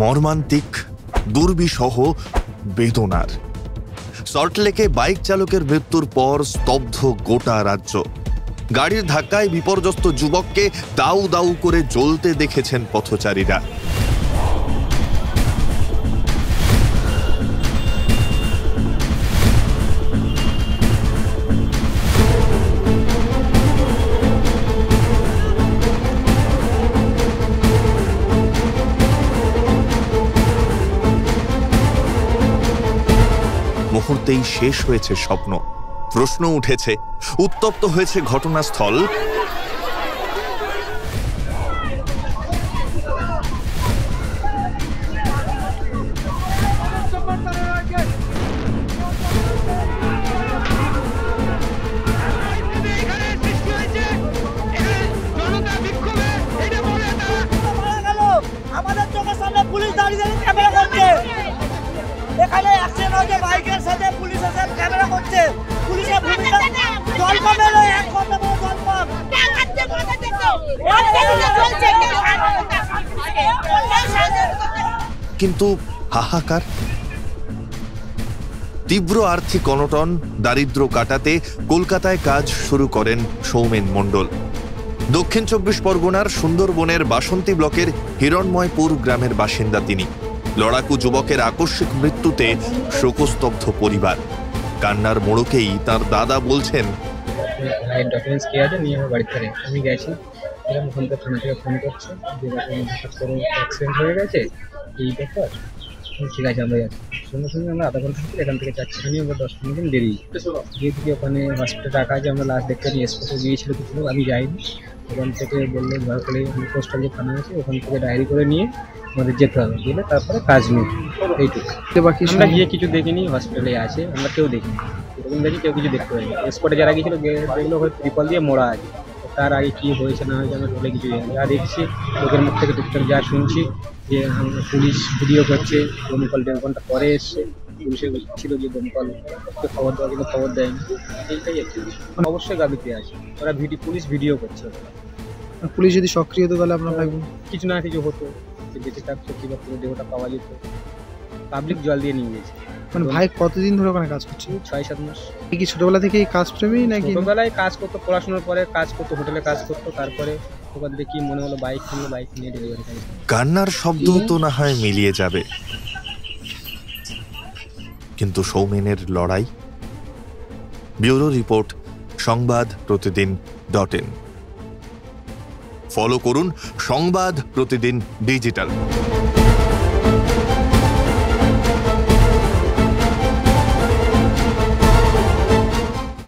মর্মান্তিক, দুর্বিষহ, বেদনার। সল্টলেকে বাইক চালকের মৃত্যুর পর স্তব্ধ গোটা রাজ্য। গাড়ির ধাক্কায় বিপর্যস্ত যুবককে দাউ দাউ করে জ্বলতে দেখেছেন পথচারীরা। মুহূর্তেই শেষ হয়েছে স্বপ্ন। প্রশ্ন উঠেছে, উত্তপ্ত হয়েছে ঘটনাস্থল। আমাদের চোখের সামনে পুলিশ দাঁড়িয়ে ক্যামেরা করছে, এখানে অ্যাক্সিডেন্ট হয়েছে, বাইকের সাথে পুলিশ এসে ক্যামেরা করছে। পুলিশের ভূমিকা জল পাবে না, 1 ঘন্টা পর জল পাব। কিন্তু হাহাকার। তীব্র আর্থিক অনটন, দারিদ্র্য কাটাতে কলকাতায় কাজ শুরু করেন সৌমেন মণ্ডল। দক্ষিণ 24 পরগনার সুন্দরবনের বাসন্তী ব্লকের হিরণময়পুর গ্রামের বাসিন্দা তিনি। লড়াকু যুবকের আকস্মিক মৃত্যুতে শোকস্তব্ধ পরিবার। কান্নার মোড়কেই তার দাদা বলছেন, ডকুমেন্টস কে আছে নিয়ে বাড়িতে আমি গেছি, এরকম ওখান থেকে থানা থেকে ফোন করছে যে অ্যাক্সিডেন্ট হয়ে গেছে, এই ব্যাপার। ঠিক আছে, আমরা যাচ্ছি। সঙ্গে সঙ্গে আমরা আধা ঘন্টা থেকে এখান থেকে যাচ্ছি, আমি আমরা 10-15 দিন বেরিয়ে গিয়ে থেকে ওখানে হসপিটালে রাখা আছে। আমরা লাস্ট দেখতে নিয়ে স্পটে গিয়েছিল কিছু লোক, আমি যাইনি। ওখান থেকে বললো ঝাড়খলে পোস্টাল যে থানা আছে ওখান থেকে ডায়েরি করে নিয়ে আমাদের যেতে হবে, গেলে তারপরে কাজ নেই। এইটুকু। বাকি আমরা গিয়ে কিছু দেখিনি, হসপিটালে আছে, আমরা কেউ দেখিনি। এরকম দেখি কেউ কিছু দেখতে পাইনি। স্পটে যারা গিয়েছিল দেখলো হয়তো ত্রিপল দিয়ে মোড়া আছে, তার আগে কী হয়েছে না হয়েছে আমরা বলে কিছু যা দেখছি লোকের মুখ থেকে টুকটাক যা শুনছি যে পুলিশ ভিডিও করছে, দমকল 1.5 ঘন্টা পরে এসছে। পুলিশে ছিল যে দমকলকে খবর দেওয়া, কিন্তু খবর দেয়নি। এইটাই একটু অবশ্যই গাবিতে আছে, ওরা পুলিশ ভিডিও করছে। পুলিশ যদি সক্রিয় হতো তাহলে আপনার কিছু না কিছু হতো, যে বেঁচে থাকতো কিংবা পুরো দেহটা পাওয়া যেত। পাবলিক জল দিয়ে নিয়ে গেছে। মানে ভাই কতদিন ধরে ওখানে কাজ করছে? 6-7 মাস। কি ছোটবেলা থেকেই কাজ প্রেমী নাকি? ছোটবেলায় কাজ করতো, পড়াশোনার পরে কাজ করতো, হোটেলে কাজ করতো। তারপরে ওখান থেকে কি মনে হলো বাইক কিনলো, বাইক নিয়ে ডেলিভারি কাজ। কান্নার শব্দ তো না হয় মিলিয়ে যাবে, কিন্তু সৌমেনের লড়াই। Bureau report, সংবাদপ্রতিদিন.in। ফলো করুন সংবাদ প্রতিদিন ডিজিটাল।